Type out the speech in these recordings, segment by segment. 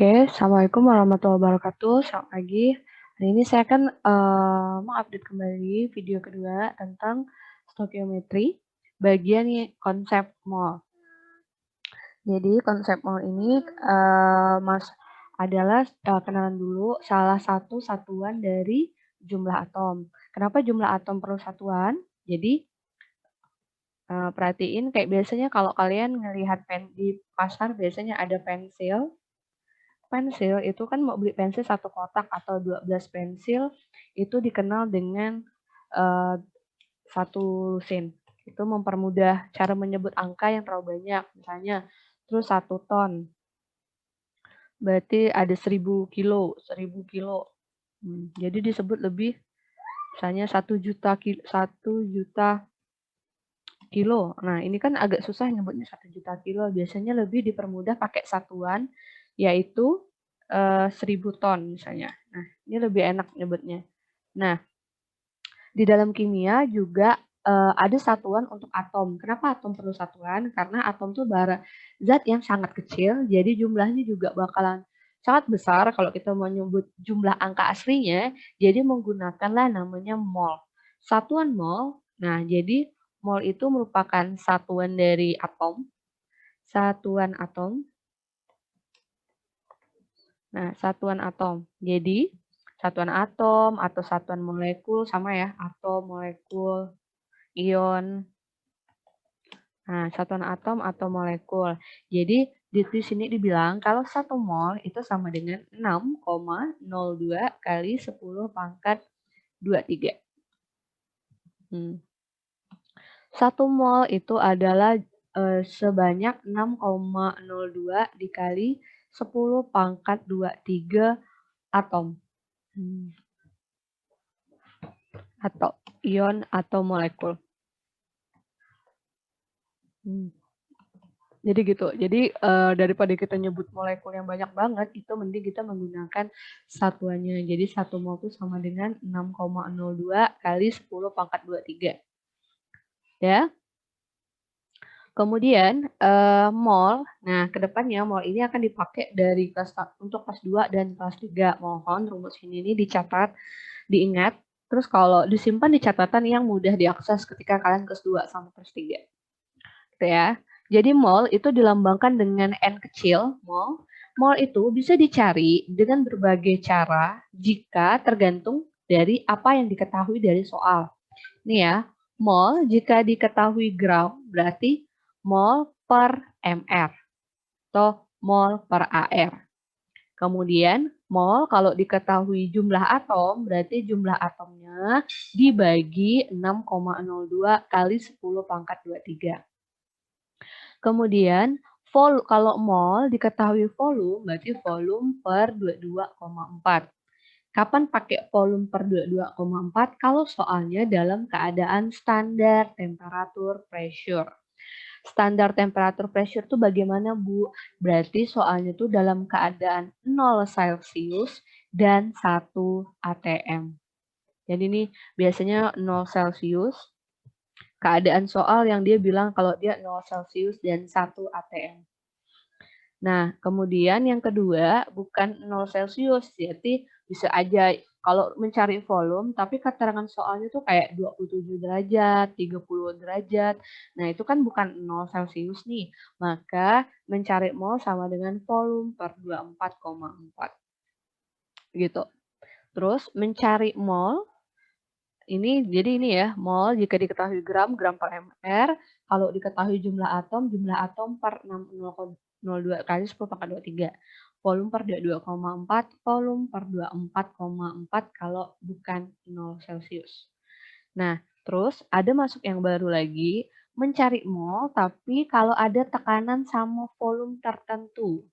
Oke, Assalamualaikum warahmatullahi wabarakatuh. Selamat pagi. Hari ini saya akan mengupdate kembali video kedua tentang stokiometri, bagian konsep mol. Jadi konsep mol ini adalah kenalan dulu salah satu satuan dari jumlah atom. Kenapa jumlah atom perlu satuan? Jadi perhatiin kayak biasanya kalau kalian ngelihat di pasar biasanya ada pensil. Pensil itu kan mau beli pensil 1 kotak atau 12 pensil, itu dikenal dengan, eee, 1 sen. Itu mempermudah cara menyebut angka yang terlalu banyak, misalnya terus 1 ton, berarti ada 1.000 kilo. Jadi disebut lebih misalnya 1 juta kilo. Nah, ini kan agak susah nyebutnya 1 juta kilo, biasanya lebih dipermudah pakai satuan, yaitu 1.000 ton misalnya. Nah, ini lebih enak nyebutnya. Nah, di dalam kimia juga ada satuan untuk atom. Kenapa atom perlu satuan? Karena atom tuh zat yang sangat kecil, jadi jumlahnya juga bakalan sangat besar kalau kita mau nyebut jumlah angka aslinya, jadi menggunakanlah namanya mol. Satuan mol, nah jadi mol itu merupakan satuan dari atom, satuan atom. Nah, satuan atom. Jadi, satuan atom atau satuan molekul sama ya, atom, molekul, ion. Nah, satuan atom atau molekul. Jadi, di sini dibilang kalau 1 mol itu sama dengan 6,02 kali 10 pangkat 23. 1 mol itu adalah sebanyak 6,02 dikali 10 pangkat 23 atom. Atau ion atau molekul. Jadi gitu. Jadi daripada kita nyebut molekul yang banyak banget, itu mending kita menggunakan satuannya. Jadi 1 mol itu sama dengan 6,02 kali 10 pangkat 23. Ya. Kemudian mol, nah kedepannya mol ini akan dipakai dari untuk kelas 2 dan kelas 3. Mohon rumus ini dicatat, diingat. Terus kalau disimpan di catatan yang mudah diakses ketika kalian kelas 2 sama kelas 3. Gitu ya. Jadi mol itu dilambangkan dengan N kecil, mol. Mol itu bisa dicari dengan berbagai cara jika tergantung dari apa yang diketahui dari soal. Ini ya, mol jika diketahui gram berarti mol per mr atau mol per ar. Kemudian mol kalau diketahui jumlah atom berarti jumlah atomnya dibagi 6,02 kali 10 pangkat 23. Kemudian kalau mol diketahui volume, berarti volume per 22,4. Kapan pakai volume per 22,4? Kalau soalnya dalam keadaan standar temperatur pressure. Standar temperatur pressure itu bagaimana, Bu? Berarti soalnya itu dalam keadaan 0 Celcius dan 1 atm. Jadi ini biasanya 0 Celcius, keadaan soal yang dia bilang kalau dia 0 Celcius dan 1 atm. Nah, kemudian yang kedua bukan 0 Celcius, jadi bisa aja kalau mencari volume tapi keterangan soalnya tuh kayak 27 derajat, 30 derajat. Nah, itu kan bukan 0 Celcius nih. Maka mencari mol sama dengan volume per 24,4. Gitu. Terus mencari mol ini jadi ini ya, mol jika diketahui gram, gram per mr. Kalau diketahui jumlah atom per 6,02 kali 10 pangkat 23. Volume per 22,4, volume per 24,4 kalau bukan 0 Celcius. Nah, terus ada masuk yang baru lagi, mencari mol tapi kalau ada tekanan sama volume tertentu.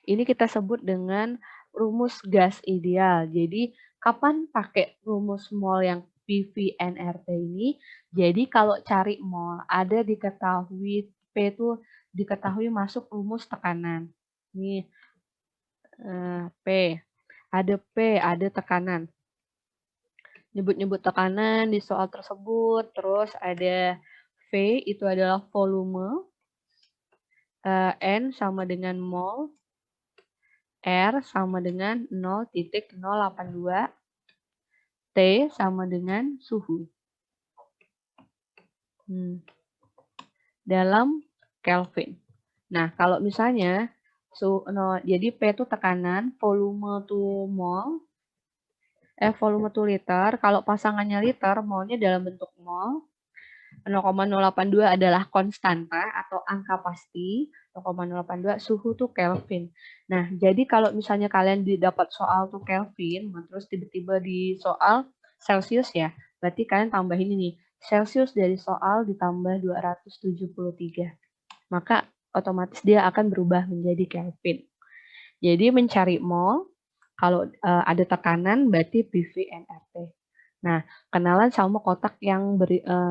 Ini kita sebut dengan rumus gas ideal. Jadi, kapan pakai rumus mol yang PV-nRT ini? Jadi, kalau cari mol, ada diketahui P itu diketahui masuk rumus tekanan. Nih, P. Ada tekanan. Nyebut-nyebut tekanan di soal tersebut. Terus ada V, itu adalah volume. N sama dengan mol. R sama dengan 0,082, T sama dengan suhu. Dalam Kelvin. Nah, kalau misalnya jadi P itu tekanan, volume itu mol, volume itu liter. Kalau pasangannya liter, molnya dalam bentuk mol. 0,082 adalah konstanta atau angka pasti, 0,082, suhu tuh Kelvin. Nah, jadi kalau misalnya kalian didapat soal tuh Kelvin, terus tiba-tiba di soal Celsius ya, berarti kalian tambahin ini, Celsius dari soal ditambah 273. Maka otomatis dia akan berubah menjadi Kelvin. Jadi mencari mol, kalau ada tekanan berarti PV nRT. Nah, kenalan sama kotak yang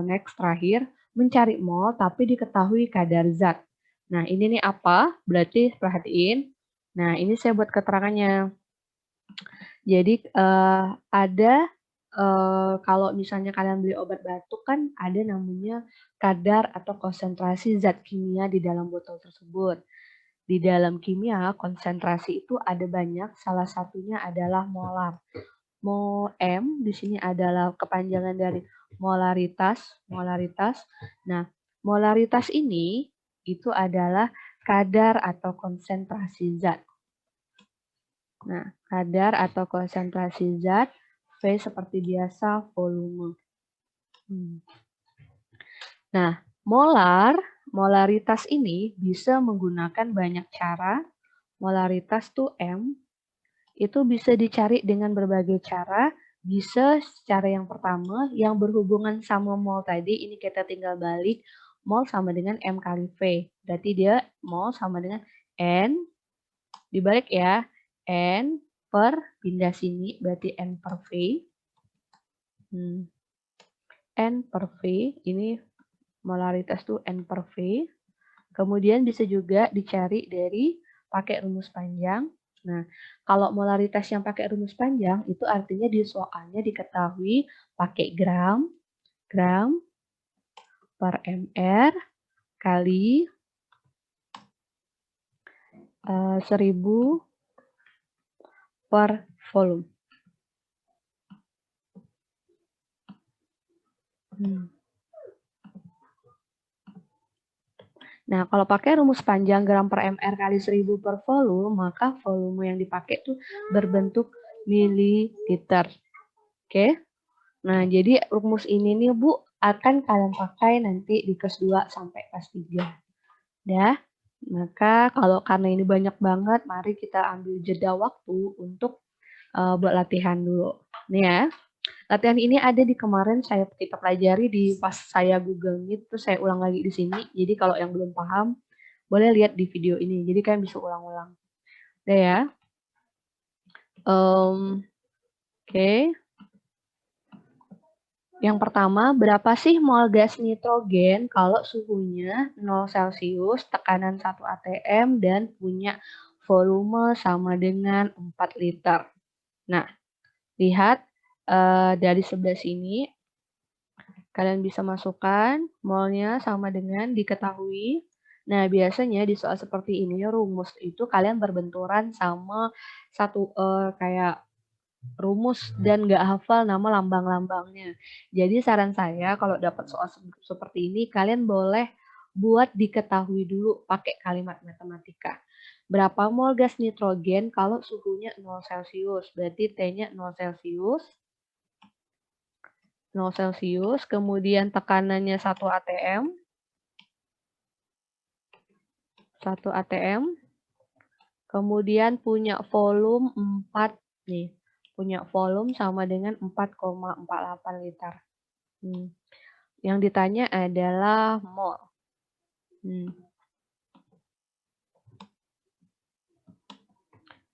next terakhir, mencari mol tapi diketahui kadar zat. Nah, ini nih apa? Berarti perhatiin. Nah, ini saya buat keterangannya. Jadi ada kalau misalnya kalian beli obat batuk kan ada namanya kadar atau konsentrasi zat kimia di dalam botol tersebut. Di dalam kimia, konsentrasi itu ada banyak, salah satunya adalah molar. M di sini adalah kepanjangan dari molaritas. Nah, molaritas ini itu adalah kadar atau konsentrasi zat. Nah, kadar atau konsentrasi zat, V seperti biasa, volume. Nah, molaritas ini bisa menggunakan banyak cara. Molaritas tuh M, itu bisa dicari dengan berbagai cara. Bisa secara yang pertama, yang berhubungan sama mol tadi, ini kita tinggal balik. Mol sama dengan M kali V. Berarti dia mol sama dengan N, dibalik ya, N per, pindah sini, berarti N per V. N per V, ini molaritas tuh N per V. Kemudian bisa juga dicari dari pakai rumus panjang. Nah, kalau molaritas yang pakai rumus panjang itu artinya di soalnya diketahui pakai gram per mr kali 1000 per volume. Nah, kalau pakai rumus panjang gram per mr kali 1000 per volume, maka volume yang dipakai itu berbentuk mililiter. Oke? Nah, jadi rumus ini nih, Bu, akan kalian pakai nanti di kelas 2 sampai kelas 3. Ya. Maka karena ini banyak banget, mari kita ambil jeda waktu untuk buat latihan dulu. Nih ya. Latihan ini ada di kemarin kita pelajari di pas saya Google Meet, terus saya ulang lagi di sini. Jadi kalau yang belum paham, boleh lihat di video ini. Jadi kalian bisa ulang-ulang. Udah ya. Oke. Yang pertama, berapa sih mol gas nitrogen kalau suhunya 0 Celcius, tekanan 1 atm, dan punya volume sama dengan 4 liter. Nah, lihat dari sebelah sini, kalian bisa masukkan molnya sama dengan diketahui. Nah, biasanya di soal seperti ini, rumus itu kalian berbenturan sama satu kayak rumus dan nggak hafal nama lambang-lambangnya. Jadi saran saya kalau dapat soal seperti ini, kalian boleh buat diketahui dulu pakai kalimat matematika. Berapa mol gas nitrogen kalau suhunya 0 Celcius? Berarti T-nya 0 Celcius. 0 Celcius, kemudian tekanannya 1 atm. 1 atm. Kemudian punya volume 4 nih. Punya volume sama dengan 4,48 liter. Yang ditanya adalah mol.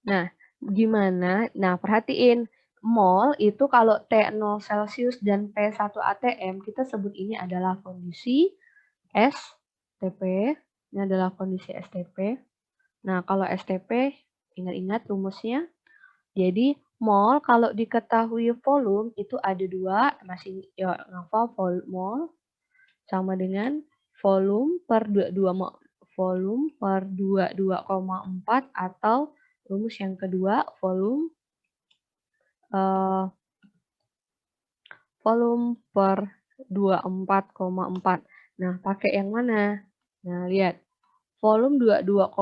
Nah, gimana? Nah, perhatiin. Mol itu kalau T 0 Celcius dan P 1 atm, kita sebut ini adalah kondisi STP. Ini adalah kondisi STP. Nah, kalau STP, ingat-ingat rumusnya. Jadi, mol kalau diketahui volume itu ada dua, masih ya ngafal mol sama dengan volume per 22,4 atau rumus yang kedua, volume per 24,4. Nah, pakai yang mana? Nah, lihat. Volume 22,4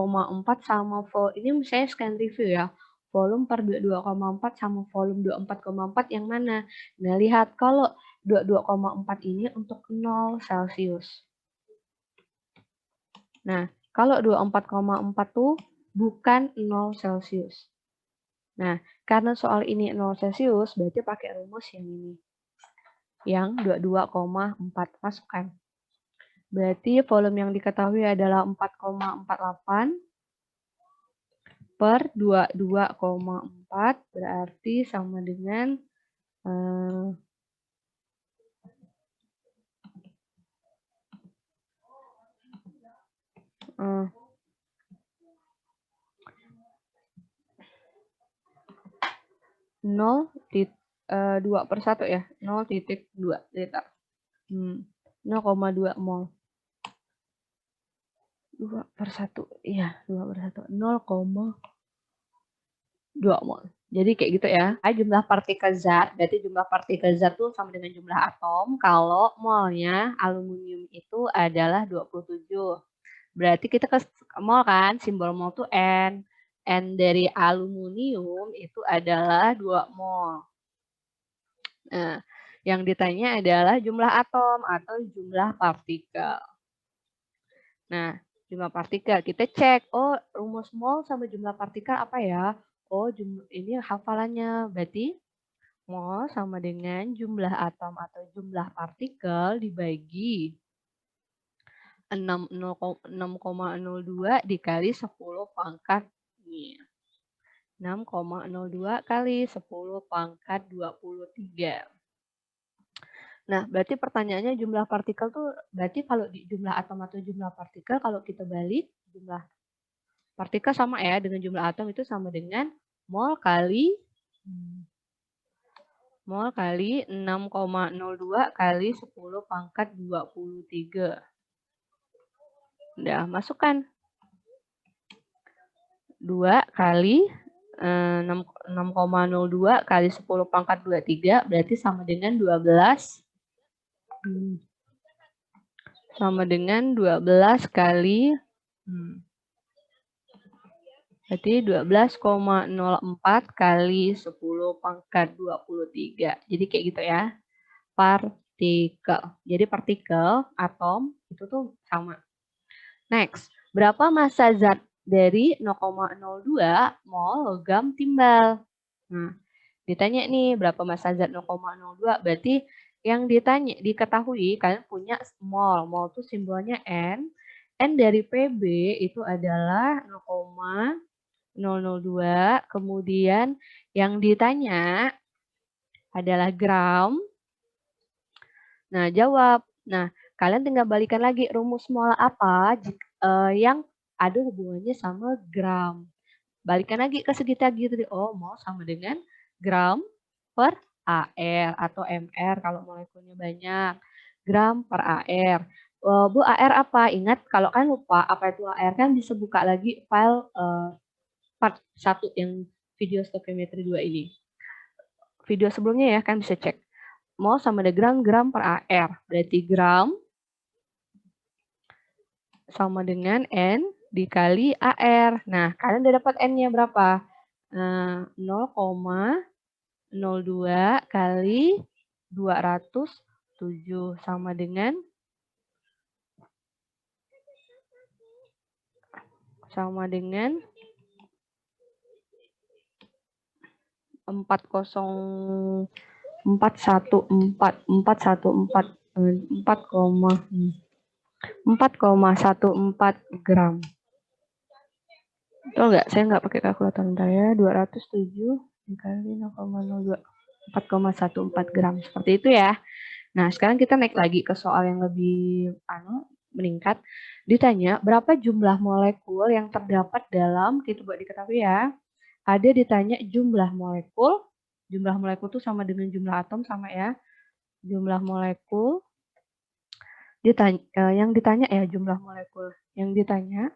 sama ini saya scan review ya. Volume per 22,4 sama volume 24,4 yang mana? Nah, lihat kalau 22,4 ini untuk 0 Celcius. Nah, kalau 24,4 tuh bukan 0 Celcius. Nah, karena soal ini 0 Celcius, berarti pakai rumus yang ini. Yang 22,4 masukkan. Berarti volume yang diketahui adalah 4,48 per 22,4 berarti sama dengan 0,2/1 ya, 0,2 liter. 0,2 mol. 2/1, iya 2/1, 0,2 mol. Jadi kayak gitu ya. Jumlah partikel zat, berarti jumlah partikel zat itu sama dengan jumlah atom. Kalau molnya aluminium itu adalah 27. Berarti kita ke mol kan, simbol mol itu N. N dari aluminium itu adalah 2 mol. Nah, yang ditanya adalah jumlah atom atau jumlah partikel. Nah, jumlah partikel kita cek, oh rumus mol sama jumlah partikel apa ya? Oh, ini hafalannya. Berarti mol sama dengan jumlah atom atau jumlah partikel dibagi 6,02 dikali 10 pangkat 6,02 kali 10 pangkat 23. Nah, berarti pertanyaannya jumlah partikel tuh berarti kalau di jumlah atom atau jumlah partikel kalau kita balik jumlah partikel sama ya dengan jumlah atom itu sama dengan mol kali 6,02 kali 10 pangkat 23. Udah, masukkan. 2 kali 6,02 kali 10 pangkat 23 berarti sama dengan 12 kali berarti 12,04 kali 10 pangkat 23. Jadi kayak gitu ya. Partikel. Jadi partikel, atom itu tuh sama. Next, berapa massa zat dari 0,02 mol logam timbal? Nah, ditanya nih berapa massa zat 0,02, berarti yang diketahui kalian punya mol. Mol itu simbolnya N. N dari PB itu adalah 0,002. Kemudian yang ditanya adalah gram. Nah, jawab. Nah, kalian tinggal balikan lagi rumus mol apa yang ada hubungannya sama gram. Balikan lagi ke segitiga gitu. Oh, mol sama dengan gram per AR atau MR kalau molekulnya banyak. Gram per AR. Bu, AR apa? Ingat kalau kalian lupa apa itu AR kan bisa buka lagi file part 1 yang video stoichiometry 2 ini. Video sebelumnya ya kan bisa cek. Mol sama dengan gram per AR. Berarti gram sama dengan N dikali AR. Nah, kalian udah dapat N-nya berapa? 0,02 kali 207 sama dengan 4,14 gram. Betul nggak? Saya nggak pakai kalkulator bentar ya. 207 dikali 0,02. 4,14 gram. Seperti itu ya. Nah, sekarang kita naik lagi ke soal yang lebih meningkat. Ditanya, berapa jumlah molekul yang terdapat dalam, kita buat diketahui ya. Ada ditanya jumlah molekul. Jumlah molekul itu sama dengan jumlah atom, sama ya. Jumlah molekul. Yang ditanya ya jumlah molekul. Yang ditanya.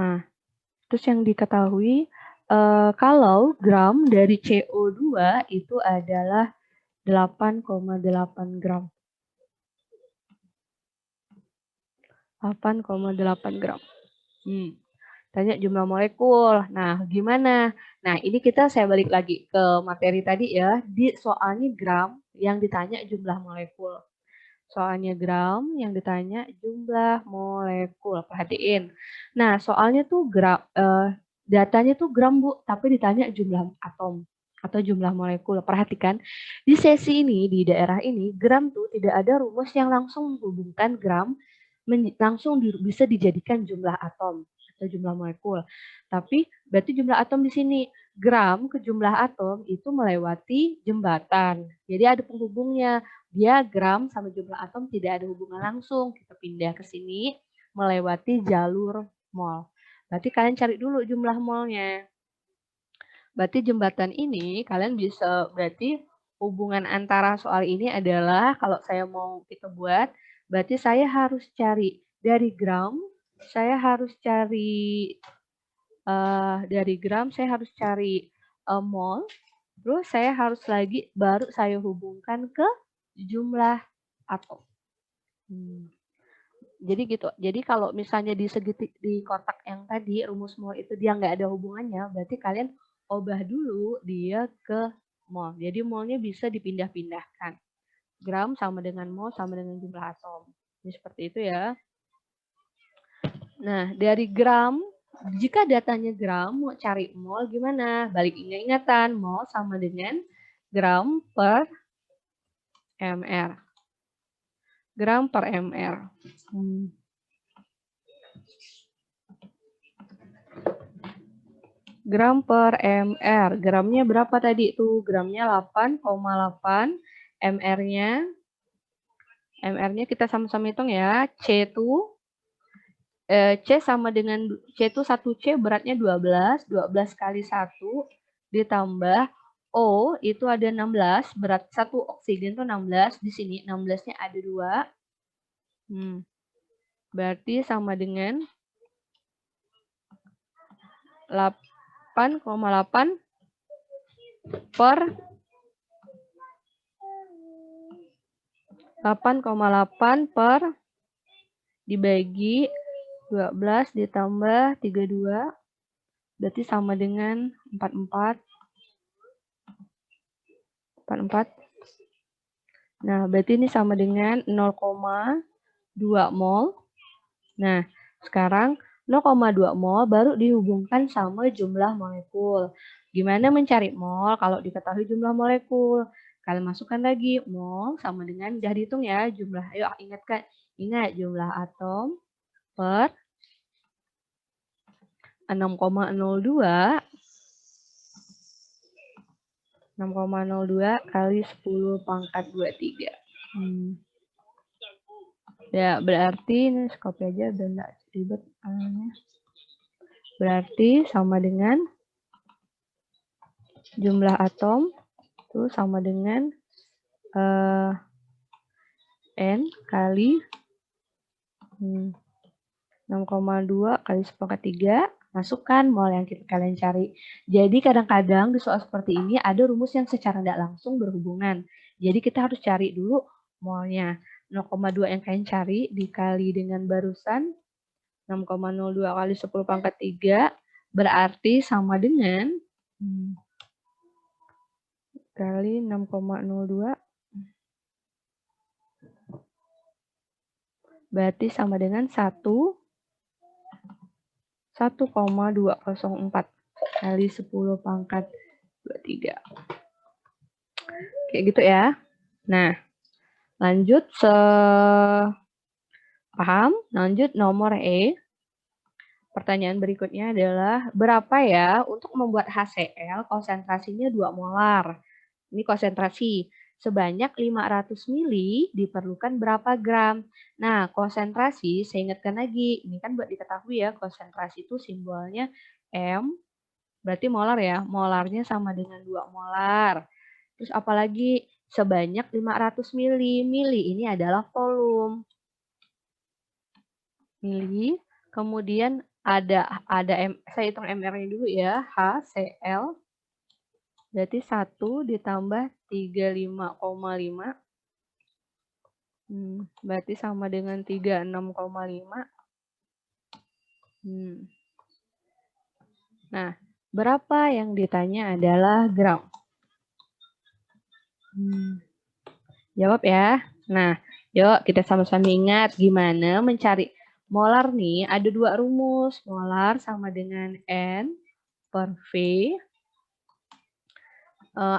Nah, Terus yang diketahui kalau gram dari CO2 itu adalah 8,8 gram. 8,8 gram. Tanya jumlah molekul. Nah, gimana? Nah, ini saya balik lagi ke materi tadi ya. Di soalnya gram, yang ditanya jumlah molekul. Soalnya gram, yang ditanya jumlah molekul. Perhatiin. Nah, soalnya tuh datanya tuh gram, Bu, tapi ditanya jumlah atom atau jumlah molekul. Perhatikan, di sesi ini, di daerah ini, gram tuh tidak ada rumus yang langsung menghubungkan gram langsung bisa dijadikan jumlah atom atau jumlah molekul. Tapi berarti jumlah atom di sini gram ke jumlah atom itu melewati jembatan. Jadi ada penghubungnya. Dia gram sama jumlah atom tidak ada hubungan langsung. Kita pindah ke sini melewati jalur mol. Berarti kalian cari dulu jumlah molnya. Berarti jembatan ini kalian bisa berarti hubungan antara soal ini adalah kalau saya mau kita buat berarti saya harus cari dari gram, saya harus cari dari gram, saya harus cari mol, terus saya harus lagi baru saya hubungkan ke jumlah atom. Jadi gitu. Jadi kalau misalnya di kotak yang tadi rumus mol itu dia nggak ada hubungannya, berarti kalian ubah dulu dia ke mol. Jadi molnya bisa dipindah-pindahkan. Gram sama dengan mol sama dengan jumlah atom. Ini seperti itu ya. Nah, dari gram, jika datanya gram, mau cari mol gimana? Balik ingatan, mol sama dengan gram per mr. Gram per mr. Gram per mr. Gramnya berapa tadi tuh? Gramnya 8,8. MR-nya kita sama-sama hitung ya. C sama dengan C itu 1C beratnya 12. 12 kali 1 ditambah O itu ada 16. Berat 1 oksigen itu 16. Di sini 16-nya ada 2. Berarti sama dengan 8,8 per 8,8 per dibagi 12 ditambah 32 berarti sama dengan 44. Nah, berarti ini sama dengan 0,2 mol. Nah, sekarang 0,2 mol baru dihubungkan sama jumlah molekul. Gimana mencari mol kalau diketahui jumlah molekul? Kalian masukkan lagi mol sama dengan, udah dihitung ya jumlah. Ayo ingat jumlah atom per 6,02 kali 10 pangkat 23. Ya, berarti ini copy aja biar nggak ribet. Berarti sama dengan jumlah atom itu sama dengan N kali 6,2 kali 10⁻3. Masukkan mol yang kalian cari. Jadi kadang-kadang di soal seperti ini ada rumus yang secara tidak langsung berhubungan. Jadi kita harus cari dulu molnya. 0,2 yang kalian cari dikali dengan barusan 6,02 kali 10⁻3 berarti sama dengan kali 6,02 berarti sama dengan 1,204 kali 10⁻23. Kayak gitu ya. Nah, lanjut paham? Lanjut nomor E. Pertanyaan berikutnya adalah berapa ya untuk membuat HCl konsentrasinya 2 molar. Ini konsentrasi. Sebanyak 500 mili diperlukan berapa gram? Nah, konsentrasi, saya ingatkan lagi, ini kan buat diketahui ya, konsentrasi itu simbolnya M, berarti molar ya, molarnya sama dengan 2 molar. Terus apalagi sebanyak 500 mili, mili ini adalah volume. Mili, kemudian saya hitung MR-nya dulu ya, HCl berarti 1 ditambah 35,5 berarti sama dengan 36,5. Nah, berapa yang ditanya adalah gram. Jawab ya. Nah, yuk kita sama-sama ingat gimana mencari molar nih. Ada dua rumus. Molar sama dengan N per V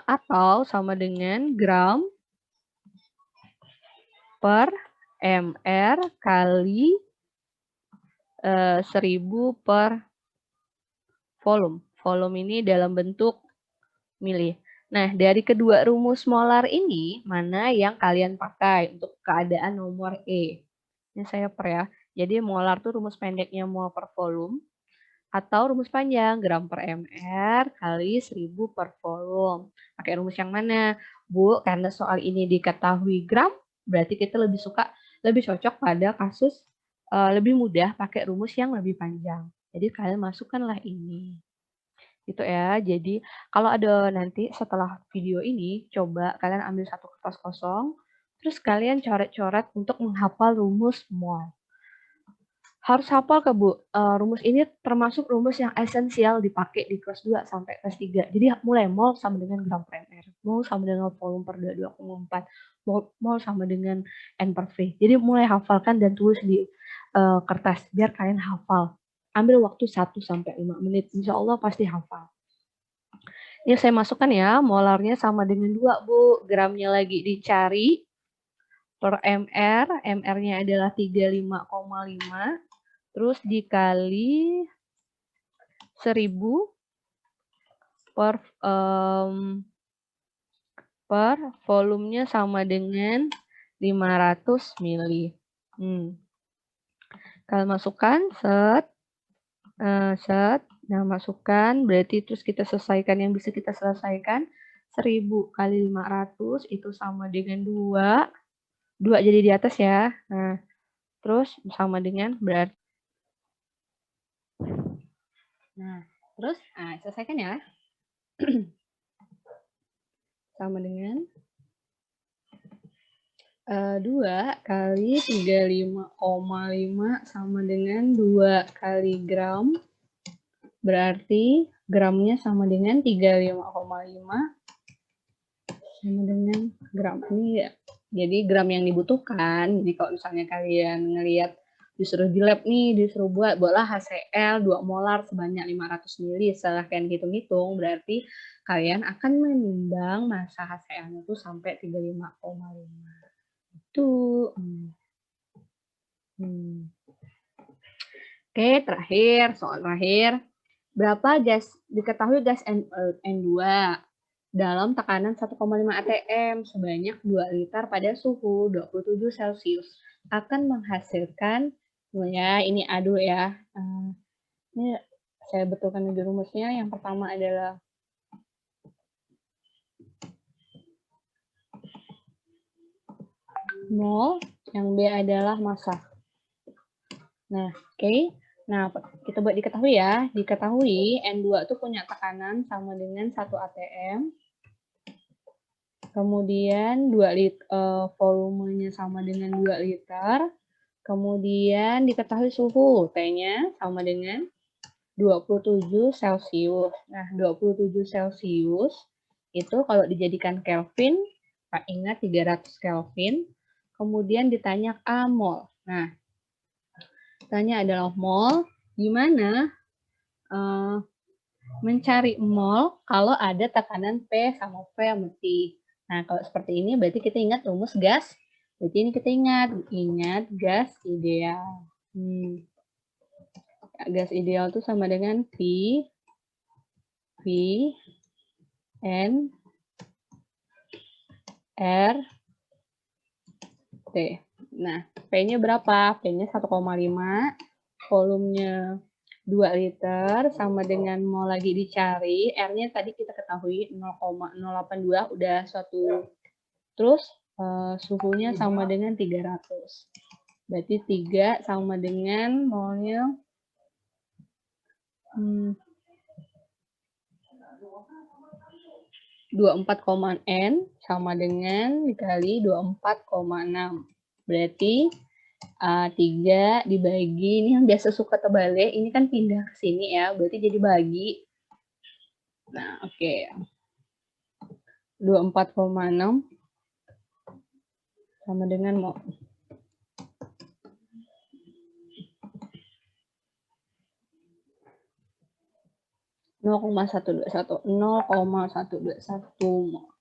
atau sama dengan gram per MR kali 1000 per volume. Volume ini dalam bentuk mili. Nah, dari kedua rumus molar ini, mana yang kalian pakai untuk keadaan nomor E? Ini saya per ya. Jadi molar tuh rumus pendeknya mol per volume, atau rumus panjang gram per mr kali 1000 per volume. Pakai rumus yang mana? Bu, karena soal ini diketahui gram, berarti kita lebih cocok pada kasus lebih mudah pakai rumus yang lebih panjang. Jadi kalian masukkanlah ini. Gitu ya. Jadi kalau ada nanti setelah video ini, coba kalian ambil satu kertas kosong, terus kalian coret-coret untuk menghafal rumus mol. Harus hafal ke Bu, rumus ini termasuk rumus yang esensial dipakai di kelas 2 sampai kelas 3. Jadi mulai mol sama dengan gram per ml, mol sama dengan volume per 22,4, mol sama dengan N per V. Jadi mulai hafalkan dan tulis di kertas biar kalian hafal. Ambil waktu 1 sampai 5 menit, insya Allah pasti hafal. Ini saya masukkan ya, molarnya sama dengan 2 Bu, gramnya lagi dicari per mr, mr-nya adalah 35,5. Terus dikali 1000 per volumenya sama dengan 500 mili. Kalian masukkan, set. Nah, masukkan, berarti terus kita selesaikan yang bisa kita selesaikan. 1000 kali 500 itu sama dengan 2. 2 jadi di atas ya. Nah, terus sama dengan berarti. Nah, terus selesaikan ya. Sama dengan 2 kali 35,5 sama dengan 2 kali gram. Berarti gramnya sama dengan 35,5 sama dengan gram. Ini ya. Jadi gram yang dibutuhkan. Jadi kalau misalnya kalian ngelihat disuruh di lab nih, disuruh buatlah HCl 2 molar sebanyak 500 mili. Setelah kalian hitung-hitung, berarti kalian akan menimbang massa HCl-nya itu sampai 35,5. Itu. Oke, terakhir, soal terakhir. Berapa gas diketahui gas N2 dalam tekanan 1,5 atm sebanyak 2 liter pada suhu 27 Celcius akan menghasilkan, ya ini A dulu ya. Ini saya betulkan di rumusnya. Yang pertama adalah mol, yang B adalah massa. Nah, oke. Nah, kita buat diketahui ya. Diketahui N2 itu punya tekanan sama dengan 1 atm. Kemudian 2 liter, volumenya sama dengan 2 liter. Kemudian diketahui suhu, T-nya sama dengan 27 Celcius. Nah, 27 Celcius itu kalau dijadikan Kelvin, Pak ingat 300 Kelvin. Kemudian ditanya A mol. Nah, tanya adalah mol, gimana mencari mol kalau ada tekanan P sama V sama T. Nah, kalau seperti ini berarti kita ingat rumus gas. Berarti ini kita ingat gas ideal. Gas ideal itu sama dengan V N R T. Nah, P-nya berapa? P-nya 1,5, volumenya 2 liter, sama dengan mol lagi dicari, R-nya tadi kita ketahui 0,082, udah suatu. Terus suhunya sama dengan 300. Berarti 3 sama dengan molnya 24, sama dengan dikali 24,6. Berarti 3 dibagi, ini yang biasa suka terbalik, ini kan pindah ke sini ya, berarti jadi bagi. Nah, oke. 24,6 sama dengan mau 0,121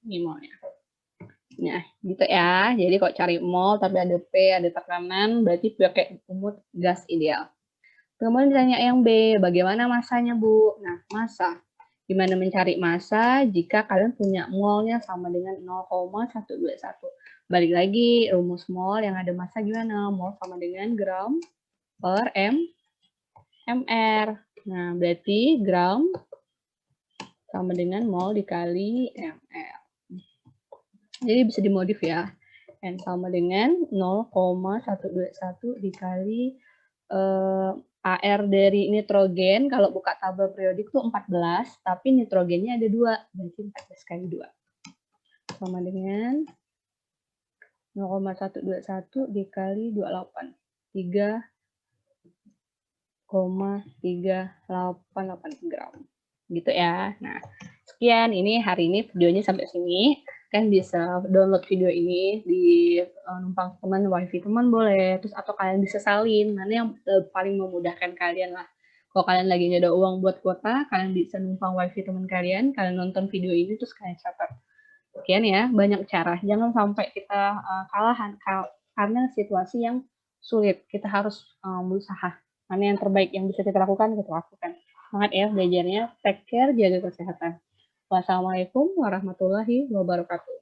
ini molnya. Nah, gitu ya. Jadi kok cari mol tapi ada P, ada tekanan, berarti pakai umut gas ideal. Kemudian ditanya yang B, bagaimana masanya, Bu? Nah, massa. Gimana mencari massa jika kalian punya molnya sama dengan 0,121? Balik lagi, rumus mol yang ada massa gimana? Mol sama dengan gram per mr. Nah, berarti gram sama dengan mol dikali ml. Jadi bisa dimodif ya. N sama dengan 0,121 dikali AR dari nitrogen. Kalau buka tabel periodik tuh 14, tapi nitrogennya ada 2. Berarti 14 kali 2. Sama dengan 0,121 dikali 28. 3,388 gram. Gitu ya. Nah, sekian, ini hari ini videonya sampai sini. Kan bisa download video ini di numpang teman, wifi teman boleh, terus atau kalian bisa salin, mana yang paling memudahkan kalian lah. Kalau kalian lagi nggak ada uang buat kuota, kalian bisa numpang wifi teman kalian nonton video ini terus kalian catat. Sekian ya, banyak cara. Jangan sampai kita kalahan karena situasi yang sulit. Kita harus berusaha. Mana yang terbaik yang bisa kita lakukan, kita lakukan. Semangat ya belajarnya. Take care, jaga kesehatan. Wassalamualaikum warahmatullahi wabarakatuh.